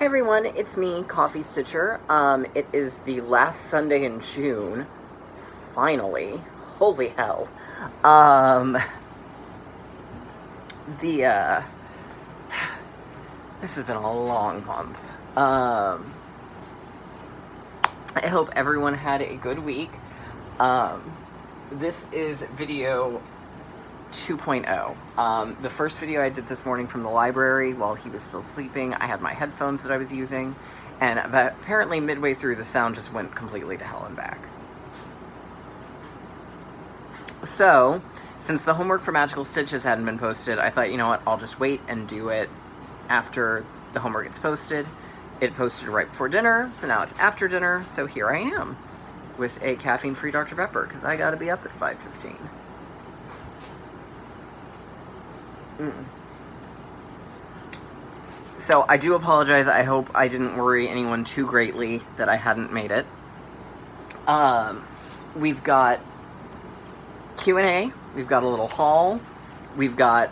Hi everyone, it's me, Coffee Stitcher. It is the last Sunday in June. Finally. Holy hell. The, this has been a long month. I hope everyone had a good week. This is video 2.0. The first video I did this morning from the library while he was still sleeping. I had my headphones that I was using, and apparently midway through the sound just went completely to hell and back. So, since the homework for Magical Stitches hadn't been posted, I thought, you know what, I'll just wait and do it after the homework gets posted. It posted right before dinner, so now it's after dinner, so here I am with a caffeine-free Dr. Pepper, because I gotta be up at 5:15. So I do apologize. I hope I didn't worry anyone too greatly that I hadn't made it. We've got Q&A, we've got a little haul, we've got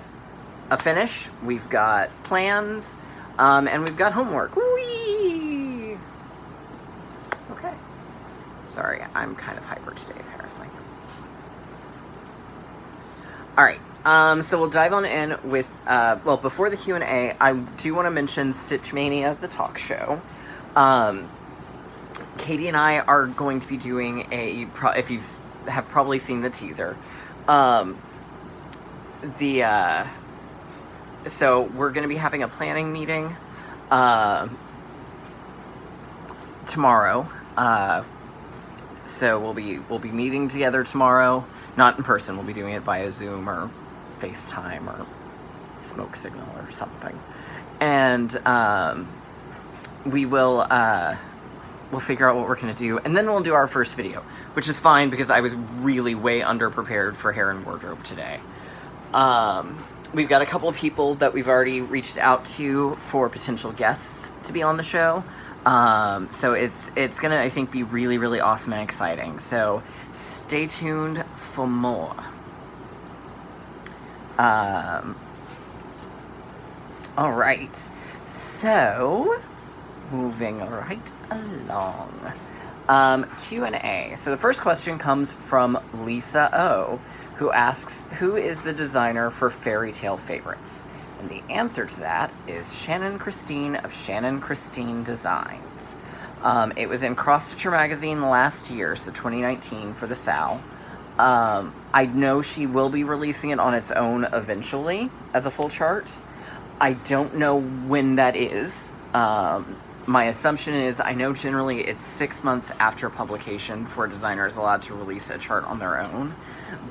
a finish, we've got plans, and we've got homework. Whee! Okay. Sorry, I'm kind of hyper today, apparently. Alright. So we'll dive on in with, well, before the Q&A, I do want to mention Stitch Mania, the talk show. Katie and I are going to be doing if you have probably seen the teaser, so we're going to be having a planning meeting, tomorrow. So we'll be meeting together tomorrow, not in person. We'll be doing it via Zoom or FaceTime or smoke signal or something, and we'll figure out what we're gonna do, and then we'll do our first video, which is fine because I was really way underprepared for hair and wardrobe today. We've got a couple of people that we've already reached out to for potential guests to be on the show. So it's gonna, I think, be really, really awesome and exciting. So stay tuned for more. Alright, so moving right along. Q&A. So the first question comes from Lisa O, who asks, who is the designer for Fairy Tale Favorites? And the answer to that is Shannon Christine of Shannon Christine Designs. It was in Cross Stitcher magazine last year, so 2019 for the SAL. I know she will be releasing it on its own eventually as a full chart. I don't know when that is. My assumption is, I know generally it's 6 months after publication for a designer is allowed to release a chart on their own.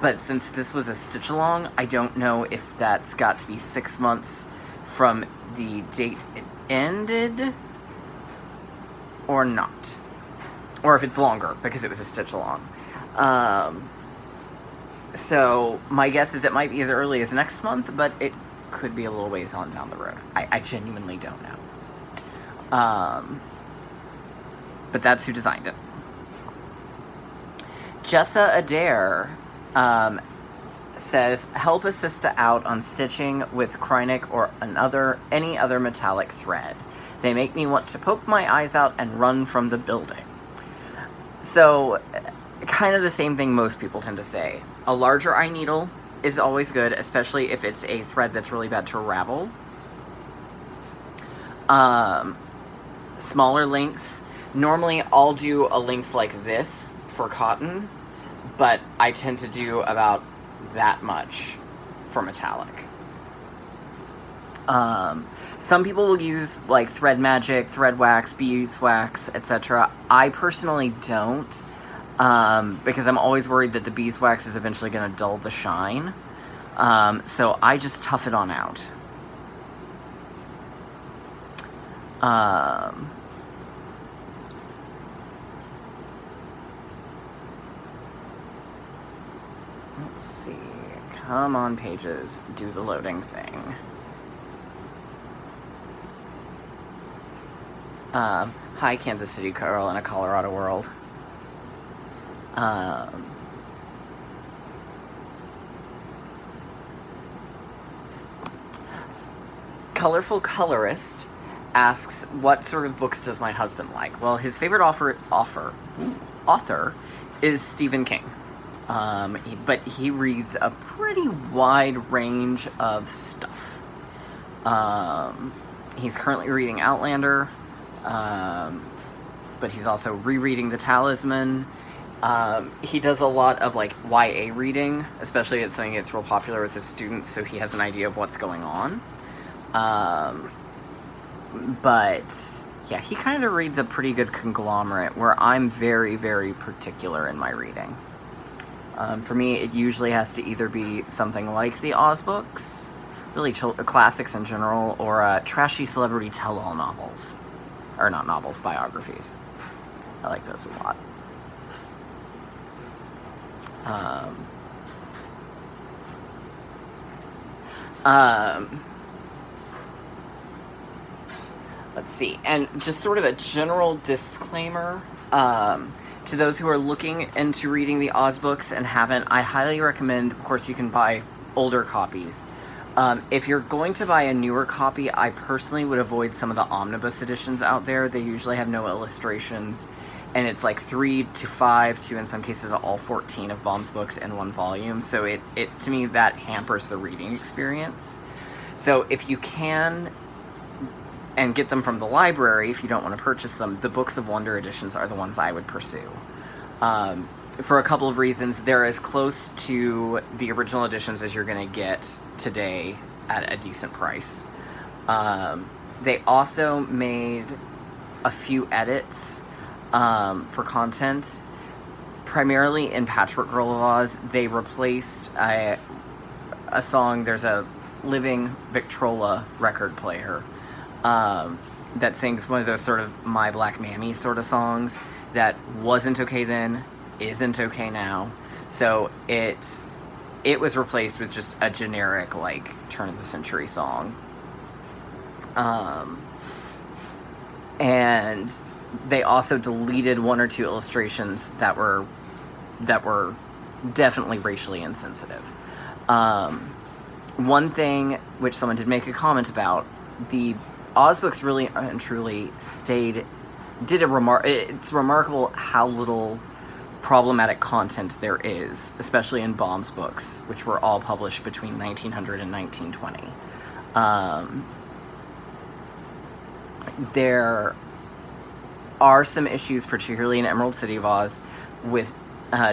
But since this was a stitch along, I don't know if that's got to be 6 months from the date it ended or not. Or if it's longer because it was a stitch along. So my guess is it might be as early as next month, but it could be a little ways on down the road. I genuinely don't know. But that's who designed it. Jessa Adair says, help a Sista out on stitching with Krynic or any other metallic thread. They make me want to poke my eyes out and run from the building. So, kind of the same thing most people tend to say. A larger eye needle is always good, especially if it's a thread that's really bad to ravel. Smaller lengths. Normally, I'll do a length like this for cotton, but I tend to do about that much for metallic. Some people will use like thread magic, thread wax, beeswax, etc. I personally don't, because I'm always worried that the beeswax is eventually going to dull the shine. So I just tough it on out. Let's see. Come on, pages. Do the loading thing. Hi, Kansas City girl in a Colorado world. Colorful Colorist asks, what sort of books does my husband like? Well, his favorite author is Stephen King. But he reads a pretty wide range of stuff. He's currently reading Outlander, but he's also rereading The Talisman. He does a lot of like YA reading, especially if it's something that's real popular with his students, so he has an idea of what's going on. But yeah, he kind of reads a pretty good conglomerate, where I'm very, very particular in my reading. For me, it usually has to either be something like the Oz books, really classics in general, or trashy celebrity tell-all novels. Or not novels, biographies. I like those a lot. Let's see, and just sort of a general disclaimer, to those who are looking into reading the Oz books and haven't, I highly recommend, of course you can buy older copies. If you're going to buy a newer copy, I personally would avoid some of the omnibus editions out there. They usually have no illustrations, and it's like 3 to 5 to, in some cases, all 14 of Baum's books in one volume, so it to me, that hampers the reading experience. So if you can, and get them from the library, if you don't want to purchase them, the Books of Wonder editions are the ones I would pursue. For a couple of reasons. They're as close to the original editions as you're going to get today at a decent price. They also made a few edits for content. Primarily in Patchwork Girl of Oz, they replaced a song. There's a living Victrola record player that sings one of those sort of My Black Mammy sort of songs that wasn't okay then, isn't okay now. So it was replaced with just a generic, like, turn-of-the-century song. And they also deleted one or two illustrations that were definitely racially insensitive. One thing which someone did make a comment about, the Oz books really and truly it's remarkable how little problematic content there is, especially in Baum's books, which were all published between 1900 and 1920. There are some issues, particularly in Emerald City of Oz, with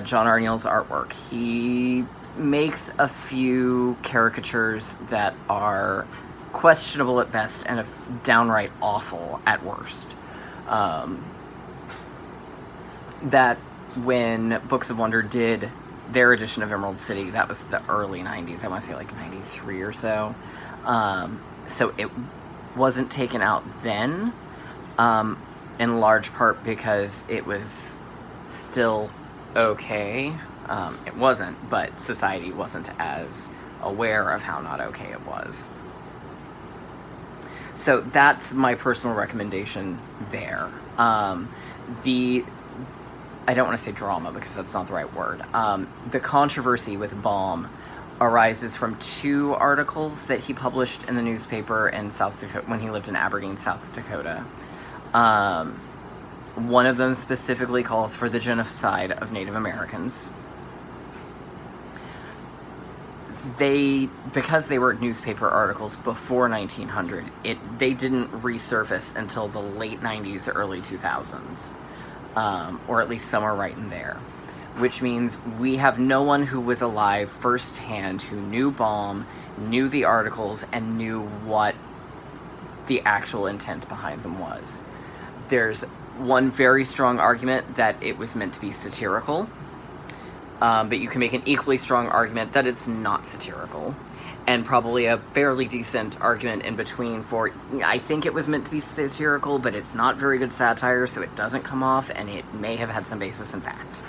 John R. Neal's artwork. He makes a few caricatures that are questionable at best and downright awful at worst. That when Books of Wonder did their edition of Emerald City, that was the early 90s, I want to say like 93 or so. So it wasn't taken out then, in large part because it was still okay. It wasn't, but society wasn't as aware of how not okay it was. So that's my personal recommendation there. I don't want to say drama because that's not the right word. The controversy with Baum arises from two articles that he published in the newspaper in South Dakota when he lived in Aberdeen, South Dakota. One of them specifically calls for the genocide of Native Americans. Because they were newspaper articles before 1900, they didn't resurface until the late 90s, early 2000s, or at least somewhere right in there, which means we have no one who was alive firsthand who knew Baum, knew the articles, and knew what the actual intent behind them was. There's one very strong argument that it was meant to be satirical, but you can make an equally strong argument that it's not satirical, and probably a fairly decent argument in between for, I think it was meant to be satirical, but it's not very good satire, so it doesn't come off, and it may have had some basis in fact.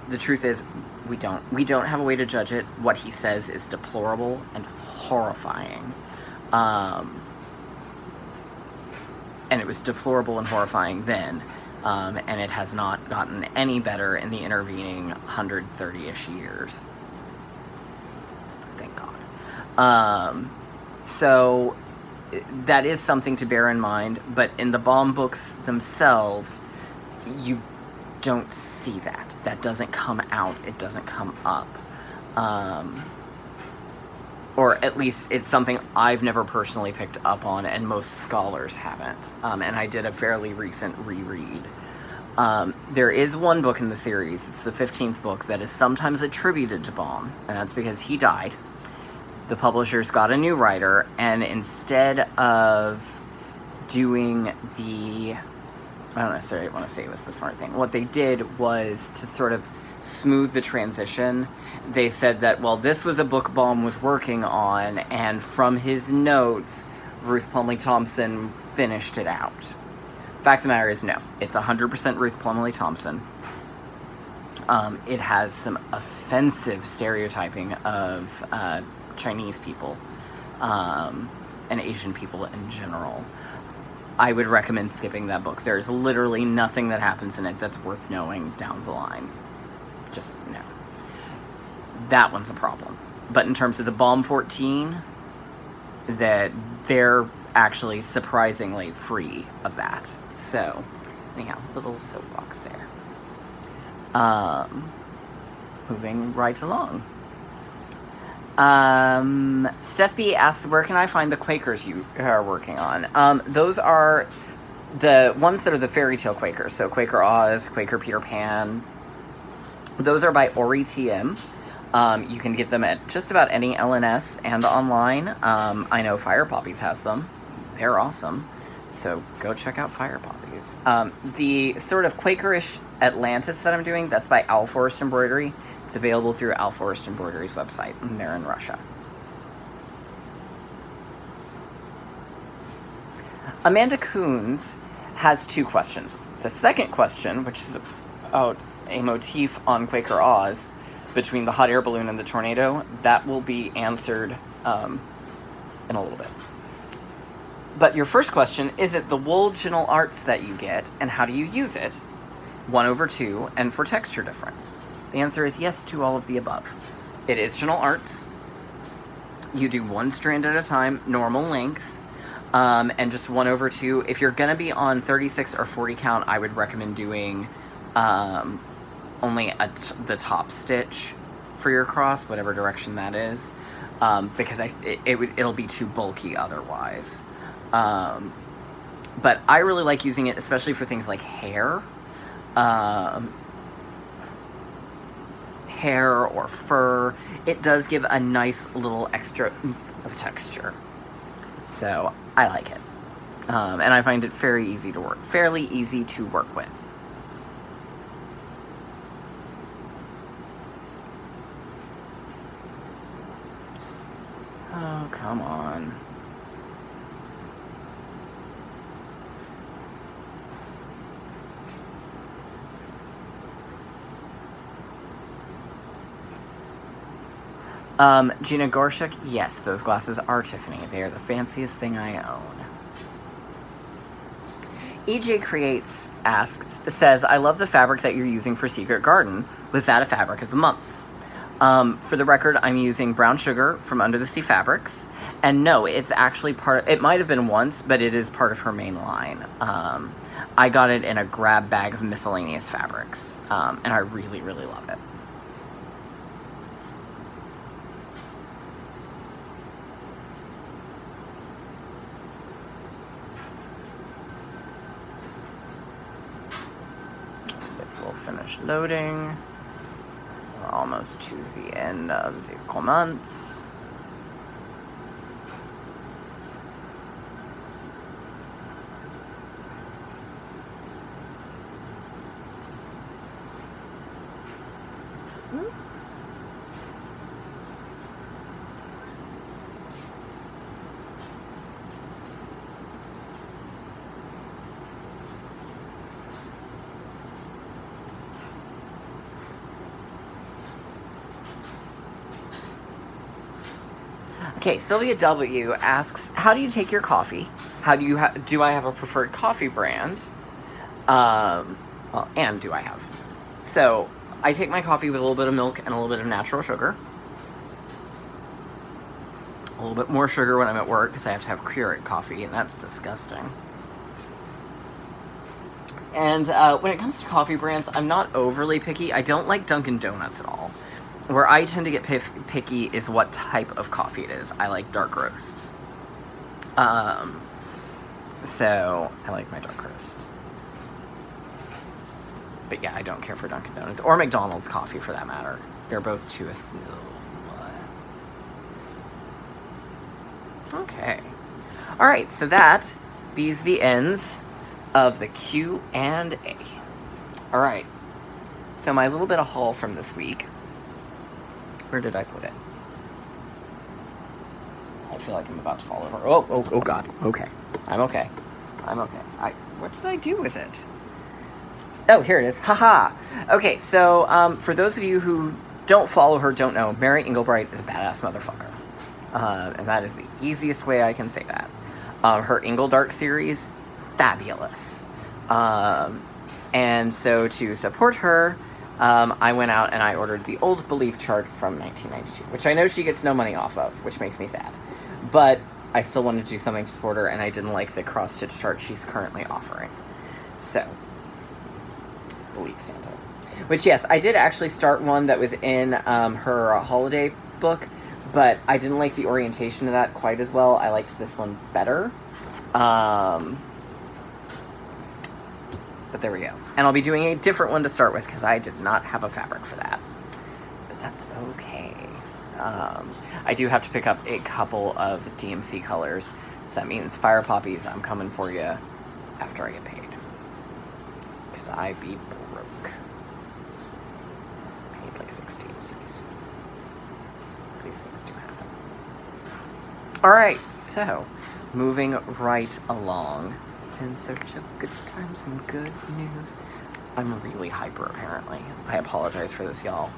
The truth is, we don't have a way to judge it. What he says is deplorable and horrifying. And it was deplorable and horrifying then. And it has not gotten any better in the intervening 130-ish years. Thank God. So that is something to bear in mind, but in the Baum books themselves, you don't see that. That doesn't come out. It doesn't come up. Or at least it's something I've never personally picked up on, and most scholars haven't. And I did a fairly recent reread. There is one book in the series, it's the 15th book, that is sometimes attributed to Baum, and that's because he died. The publishers got a new writer, and instead of doing the... I don't necessarily want to say it was the smart thing. What they did was to sort of smooth the transition. They said that, well, this was a book Baum was working on, and from his notes, Ruth Plumley Thompson finished it out. Fact of the matter is, no. It's 100% Ruth Plumley Thompson. It has some offensive stereotyping of Chinese people and Asian people in general. I would recommend skipping that book. There's literally nothing that happens in it that's worth knowing down the line. Just no. That one's a problem. But in terms of the Baum 14, that they're actually surprisingly free of that. So, anyhow, little soapbox there. Moving right along. Steph B asks, where can I find the Quakers you are working on? Those are the ones that are the fairy tale Quakers. So Quaker Oz, Quaker Peter Pan. Those are by Ori TM. You can get them at just about any LNS and online. I know Fire Poppies has them. They're awesome. So go check out Fire Poppies. The sort of Quakerish Atlantis that I'm doing, that's by Owl Forest Embroidery. It's available through Owl Forest Embroidery's website, and they're in Russia. Amanda Coons has two questions. The second question, which is about a motif on Quaker Oz between the hot air balloon and the tornado, that will be answered in a little bit. But your first question, is it the wool Gentle Arts that you get, and how do you use it? 1/2, and for texture difference. The answer is yes to all of the above. It is Gentle Arts. You do one strand at a time, normal length, and just 1/2. If you're going to be on 36 or 40 count, I would recommend doing only the top stitch for your cross, whatever direction that is, because it'll be too bulky otherwise. But I really like using it, especially for things like hair. Hair or fur. It does give a nice little extra of texture. So I like it. And I find it fairly easy to work with. Oh, come on. Gina Gorshuk, yes, those glasses are Tiffany. They are the fanciest thing I own. EJ Creates says, I love the fabric that you're using for Secret Garden. Was that a fabric of the month? For the record, I'm using Brown Sugar from Under the Sea Fabrics. And no, it's actually it might have been once, but it is part of her main line. I got it in a grab bag of miscellaneous fabrics. And I really, really love it. Finish loading. We're almost to the end of the comments. Okay, Sylvia W. asks, how do you take your coffee? How do you do I have a preferred coffee brand? And do I have? So, I take my coffee with a little bit of milk and a little bit of natural sugar. little bit more sugar when I'm at work because I have to have Keurig coffee, and that's disgusting. And when it comes to coffee brands, I'm not overly picky. I don't like Dunkin' Donuts at all. Where I tend to get picky is what type of coffee it is. I like dark roasts. So I like my dark roasts. But yeah, I don't care for Dunkin' Donuts or McDonald's coffee for that matter. They're both too. Okay. All right. So that bees the ends of the Q&A. All right. So my little bit of haul from this week. Where did I put it? I feel like I'm about to fall over. Oh God. Okay. I'm okay. What did I do with it? Oh, here it is. Haha. Okay, so for those of you who don't follow her, don't know, Mary Englebright is a badass motherfucker. And that is the easiest way I can say that. Her Ingledark series, fabulous. And so to support her, I went out and I ordered the Old Belief chart from 1992, which I know she gets no money off of, which makes me sad. But I still wanted to do something to support her, and I didn't like the cross-stitch chart she's currently offering. So, Belief Santa. Which, yes, I did actually start one that was in her holiday book, but I didn't like the orientation of that quite as well. I liked this one better. But there we go. And I'll be doing a different one to start with because I did not have a fabric for that. But that's okay. I do have to pick up a couple of DMC colors. So that means Fire Poppies, I'm coming for you after I get paid. Because I be broke. I need like 6 DMCs. These things do happen. Alright, so moving right along. In search of good times and good news. I'm really hyper, apparently. I apologize for this, y'all.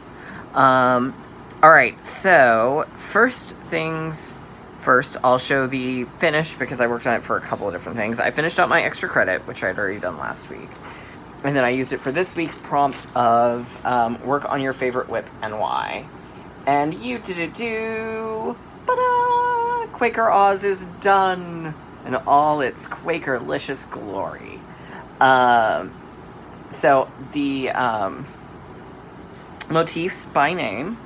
Alright, so first things first, I'll show the finish because I worked on it for a couple of different things. I finished out my extra credit, which I'd already done last week. And then I used it for this week's prompt of work on your favorite whip and why. And you did it too. Ta-da! Quaker Oz is done in all its Quakerlicious glory. So the motifs by name,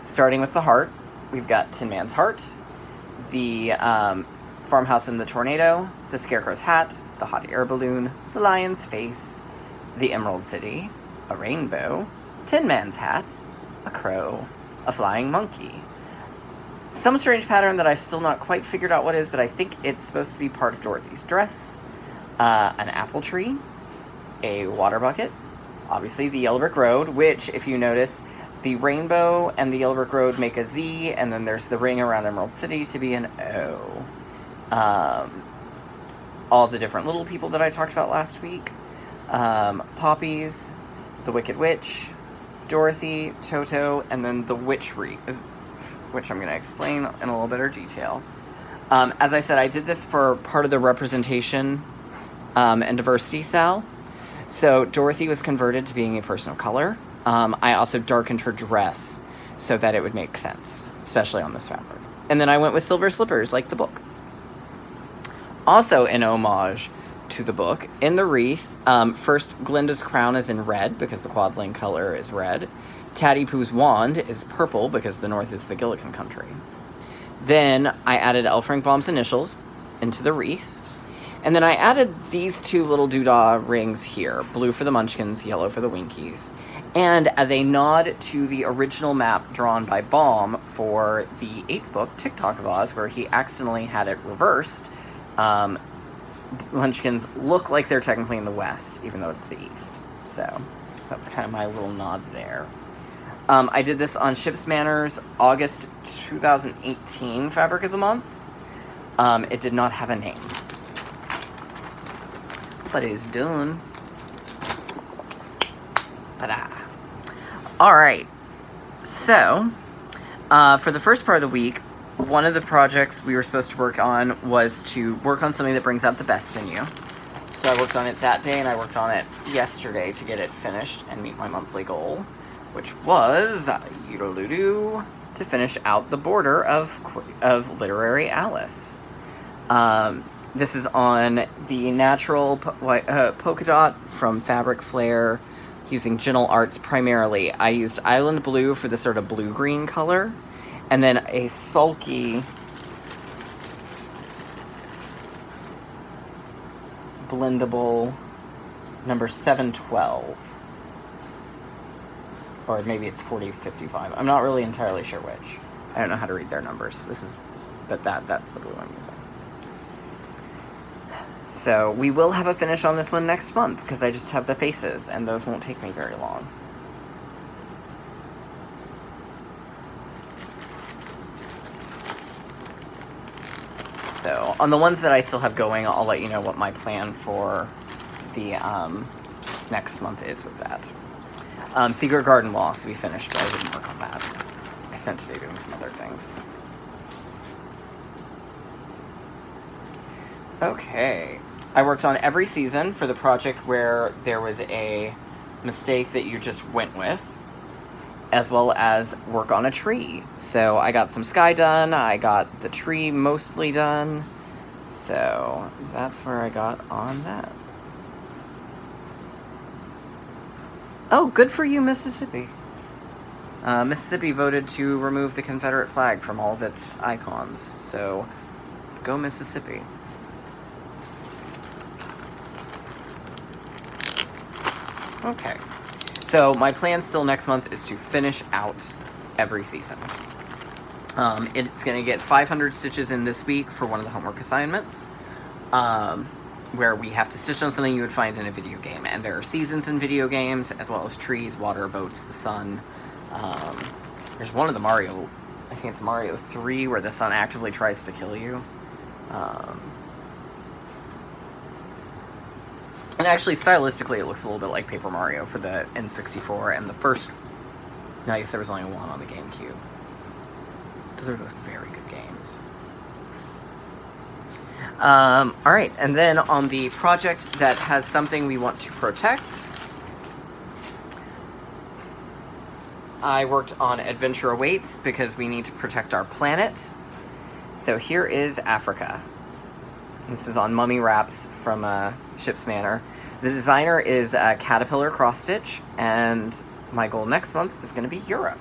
starting with the heart, we've got Tin Man's heart, the farmhouse in the tornado, the scarecrow's hat, the hot air balloon, the lion's face, the Emerald City, a rainbow, Tin Man's hat, a crow, a flying monkey. Some strange pattern that I've still not quite figured out what is, but I think it's supposed to be part of Dorothy's dress, an apple tree, a water bucket, obviously the Yellow Brick Road, which, if you notice, the rainbow and the Yellow Brick Road make a Z, and then there's the ring around Emerald City to be an O. All the different little people that I talked about last week. Poppies, the Wicked Witch, Dorothy, Toto, and then the Witch Wreath, which I'm going to explain in a little better detail. As I said, I did this for part of the representation and diversity cell. So Dorothy was converted to being a person of color. I also darkened her dress so that it would make sense, especially on this fabric. And then I went with silver slippers, like the book. Also in homage to the book, in the wreath, first Glinda's crown is in red because the quadling color is red. Tatty Poo's wand is purple because the north is the Gilligan country. Then I added L. Frank Baum's initials into the wreath. And then I added these two little doodah rings here, blue for the Munchkins, yellow for the Winkies. And as a nod to the original map drawn by Baum for the 8th book, TikTok of Oz, where he accidentally had it reversed, Munchkins look like they're technically in the west, even though it's the east. So that's kind of my little nod there. I did this on Ship's Manners August 2018 Fabric of the Month. It did not have a name. But it's done. Alright. So, for the first part of the week, one of the projects we were supposed to work on was to work on something that brings out the best in you. So I worked on it that day, and I worked on it yesterday to get it finished and meet my monthly goal, which was to finish out the border of Literary Alice. This is on the natural polka dot from Fabric Flare, using Gentle Arts primarily. I used Island Blue for the sort of blue-green color, and then a sulky blendable number 712. Or maybe it's 4055. I'm not really entirely sure which. I don't know how to read their numbers. But that's the blue I'm using. So we will have a finish on this one next month, because I just have the faces, and those won't take me very long. So on the ones that I still have going, I'll let you know what my plan for the next month is with that. Secret Garden Lost, we finished, but I didn't work on that. I spent today doing some other things. Okay. I worked on every season for the project where there was a mistake that you just went with, as well as work on a tree. So I got some sky done, I got the tree mostly done, so that's where I got on that. Oh, good for you, Mississippi. Mississippi voted to remove the Confederate flag from all of its icons, so go Mississippi. Okay, so my plan still next month is to finish out every season. It's going to get 500 stitches in this week for one of the homework assignments, where we have to stitch on something you would find in a video game. And there are seasons in video games, as well as trees, water, boats, the sun. There's one of the Mario, I think it's Mario 3, where the sun actively tries to kill you. And actually, stylistically, it looks a little bit like Paper Mario for the N64 and the first... No, I guess there was only one on the GameCube. Those are both very good games. Alright, and then on the project that has something we want to protect, I worked on Adventure Awaits because we need to protect our planet. So here is Africa. This is on Mummy Wraps from Ship's Manor. The designer is Caterpillar Cross Stitch, and my goal next month is going to be Europe.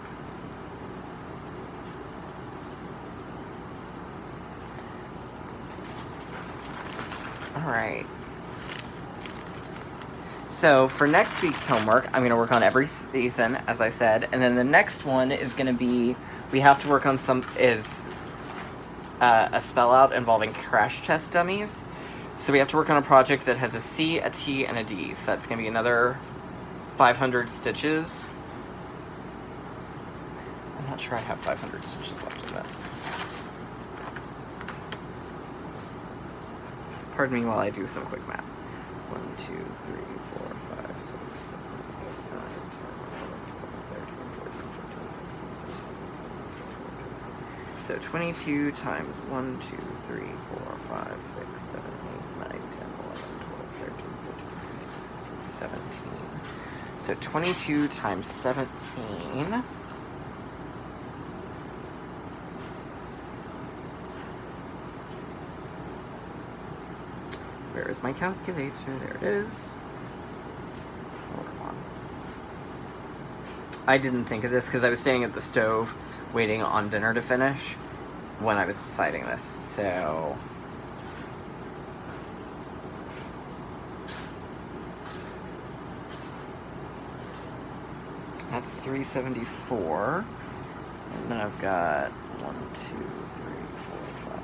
Alright. So for next week's homework, I'm going to work on every season, as I said, and then the next one is going to be, we have to work on a spell out involving crash test dummies. So we have to work on a project that has a C, a T, and a D. So that's going to be another 500 stitches. I'm not sure I have 500 stitches left in this. Pardon me while I do some quick math. 1, 2, 3, 4, 5, 6, 7, 8, 9, 10, 11, 12, 13, 14, 15, 16, 17, 18, 19, 20. So 22 times 1, 2, 3, 4, 5, 6, 7, 8, 9, 10, 11, 12, 13, 14, 15, 16, 17. So 22 times 17. Where is my calculator? There it is. Oh, come on. I didn't think of this because I was staying at the stove waiting on dinner to finish when I was deciding this, so... That's 374. And then I've got 1, 2, 3, 4, 5.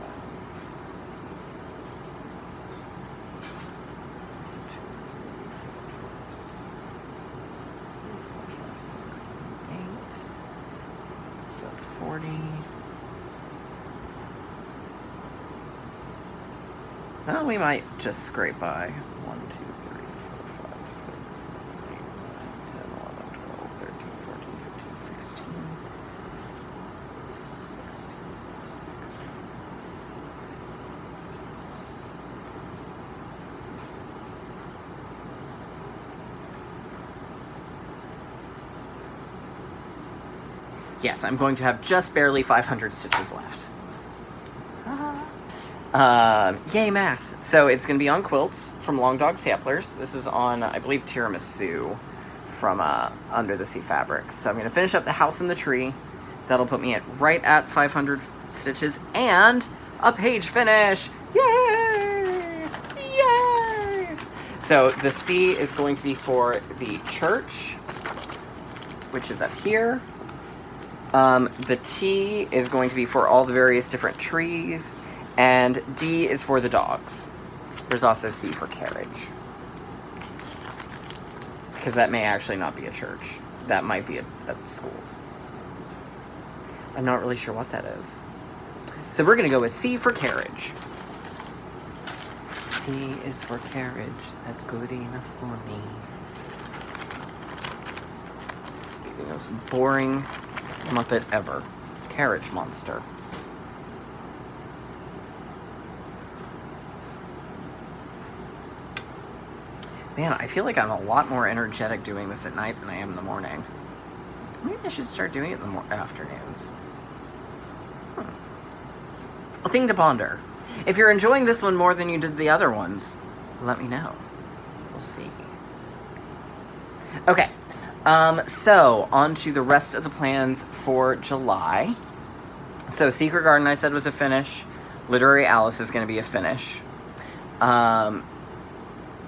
8. So that's 40. Oh, we might just scrape by. 1, 2, 3, 4, 5, 6, 7, 8, 9, 10, 11, 12, 13, 14, 15, 16. 16. Yes, I'm going to have just barely 500 stitches left. Yay, math. So it's going to be on quilts from Long Dog Samplers. This is on, I believe, Tiramisu from Under the Sea Fabrics. So I'm going to finish up the house and the tree. That'll put me right at 500 stitches and a page finish. Yay! Yay! So the C is going to be for the church, which is up here. The T is going to be for all the various different trees. And D is for the dogs. There's also C for carriage. Because that may actually not be a church. That might be a school. I'm not really sure what that is. So we're going to go with C for carriage. C is for carriage. That's good enough for me. The most boring Muppet ever. Carriage monster. Man, I feel like I'm a lot more energetic doing this at night than I am in the morning. Maybe I should start doing it in the afternoons. A thing to ponder. If you're enjoying this one more than you did the other ones, let me know. We'll see. Okay, so on to the rest of the plans for July. So Secret Garden I said was a finish. Literary Alice is going to be a finish.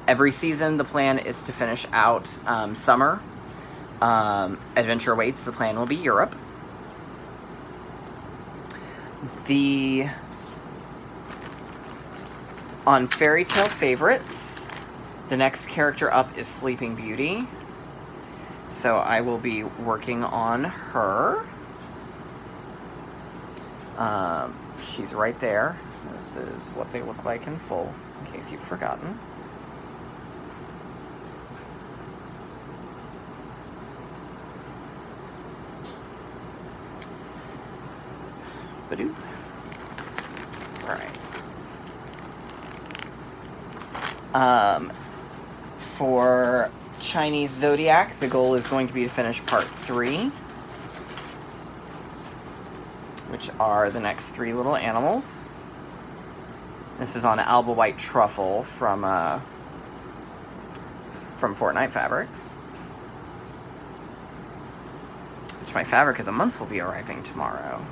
Every season, the plan is to finish out summer. Adventure Awaits, the plan will be Europe. On Fairy Tale Favorites, the next character up is Sleeping Beauty. So I will be working on her. She's right there. This is what they look like in full, in case you've forgotten. Badoo. Alright. For Chinese Zodiac, the goal is going to be to finish part 3, which are the next 3 little animals. This is on Alba White Truffle from Fortnite Fabrics, which my fabric of the month will be arriving tomorrow.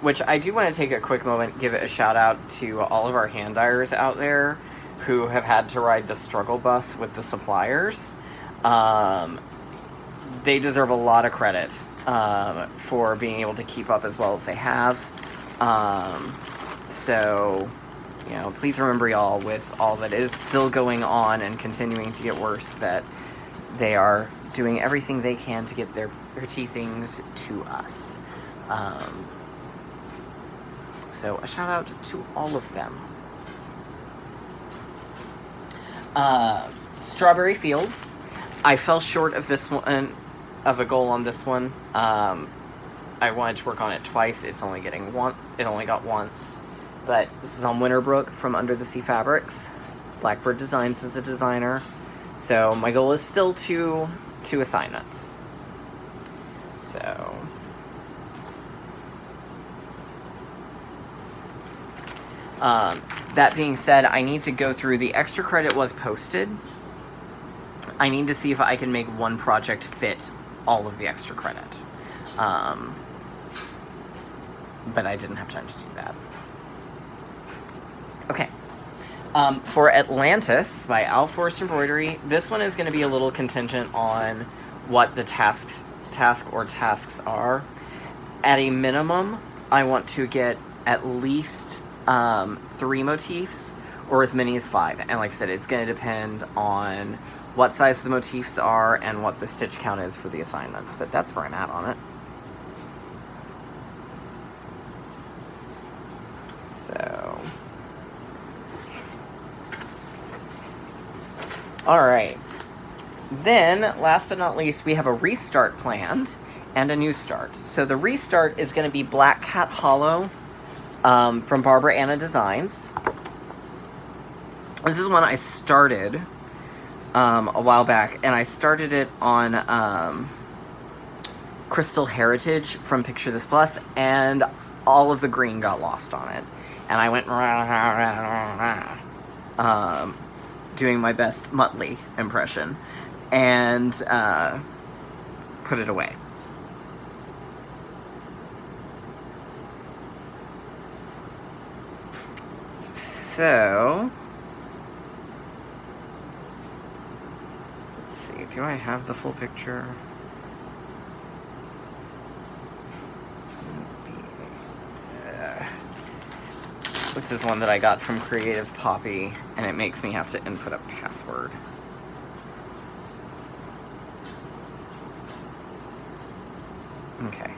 Which I do want to take a quick moment, give it a shout out to all of our hand dyers out there who have had to ride the struggle bus with the suppliers. They deserve a lot of credit for being able to keep up as well as they have. So, you know, please remember, y'all, with all that is still going on and continuing to get worse, that they are doing everything they can to get their pretty things to us. So a shout out to all of them. Strawberry Fields. I fell short of this one, of a goal on this one. I wanted to work on it twice. It only got once. But this is on Winterbrook from Under the Sea Fabrics. Blackbird Designs is the designer. So my goal is still two assignments. So that being said, I need to go through the extra credit was posted. I need to see if I can make one project fit all of the extra credit. But I didn't have time to do that. Okay. For Atlantis by Al Forrest Embroidery, this one is going to be a little contingent on what the tasks are. At a minimum, I want to get at least 3 motifs, or as many as 5. And like I said, it's going to depend on what size the motifs are and what the stitch count is for the assignments. But that's where I'm at on it. So, alright. Then, last but not least, we have a restart planned and a new start. So the restart is going to be Black Cat Hollow from Barbara Anna Designs. This is one I started a while back, and I started it on Crystal Heritage from Picture This Plus, and all of the green got lost on it. And I went doing my best Muttley impression, and put it away. So, let's see, do I have the full picture? This is one that I got from Creative Poppy, and it makes me have to input a password. Okay.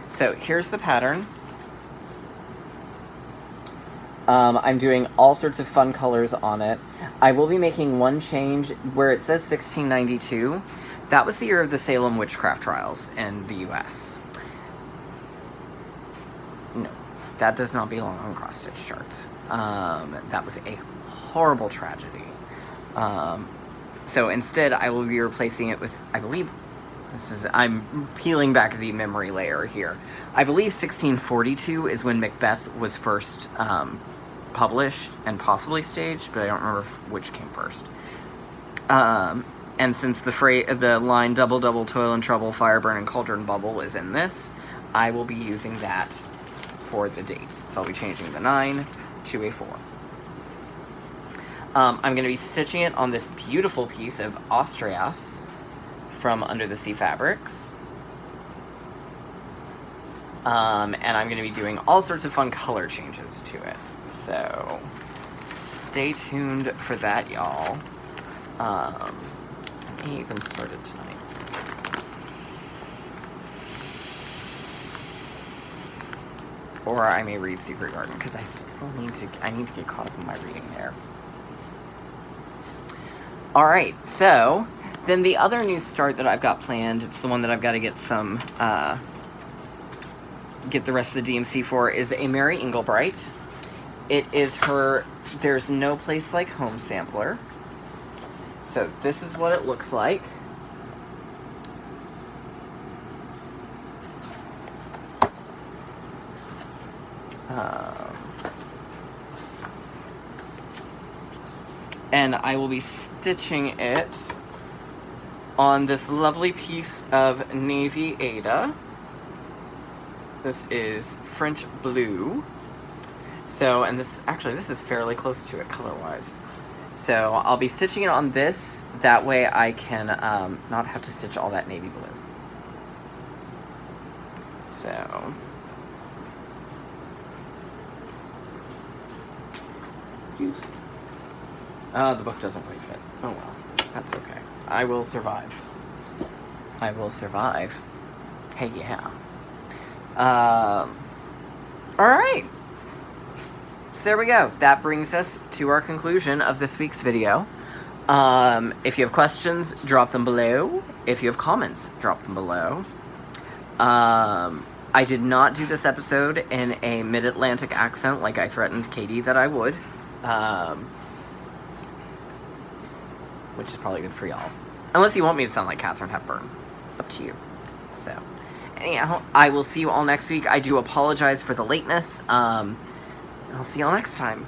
So here's the pattern. I'm doing all sorts of fun colors on it. I will be making one change where it says 1692. That was the year of the Salem witchcraft trials in the US. No, that does not belong on cross-stitch charts. That was a horrible tragedy. So instead, I will be replacing it with, I believe, I'm peeling back the memory layer here. I believe 1642 is when Macbeth was first published and possibly staged, but I don't remember which came first. And since the line double, double, toil and trouble, fire, burn, and cauldron bubble is in this, I will be using that for the date. So I'll be changing the 9 to a 4. I'm going to be stitching it on this beautiful piece of Austrias from Under the Sea Fabrics. And I'm going to be doing all sorts of fun color changes to it. So stay tuned for that, y'all. I may even start it tonight. Or I may read Secret Garden, because I need to get caught up in my reading there. Alright, so then the other new start that I've got planned, it's the one that I've got to get some, get the rest of the DMC for, is a Mary Englebright. It is her There's No Place Like Home sampler. So this is what it looks like. And I will be stitching it on this lovely piece of Navy Aida. This is French Blue. So, and this is fairly close to it color-wise. So I'll be stitching it on this, that way I can not have to stitch all that navy blue. So, the book doesn't quite fit. Oh well, that's okay. I will survive. I will survive. Hey, yeah. Alright. So there we go. That brings us to our conclusion of this week's video. If you have questions, drop them below. If you have comments, drop them below. I did not do this episode in a mid-Atlantic accent like I threatened Katie that I would. Which is probably good for y'all. Unless you want me to sound like Katharine Hepburn. Up to you. So, anyhow, I will see you all next week. I do apologize for the lateness. I'll see y'all next time.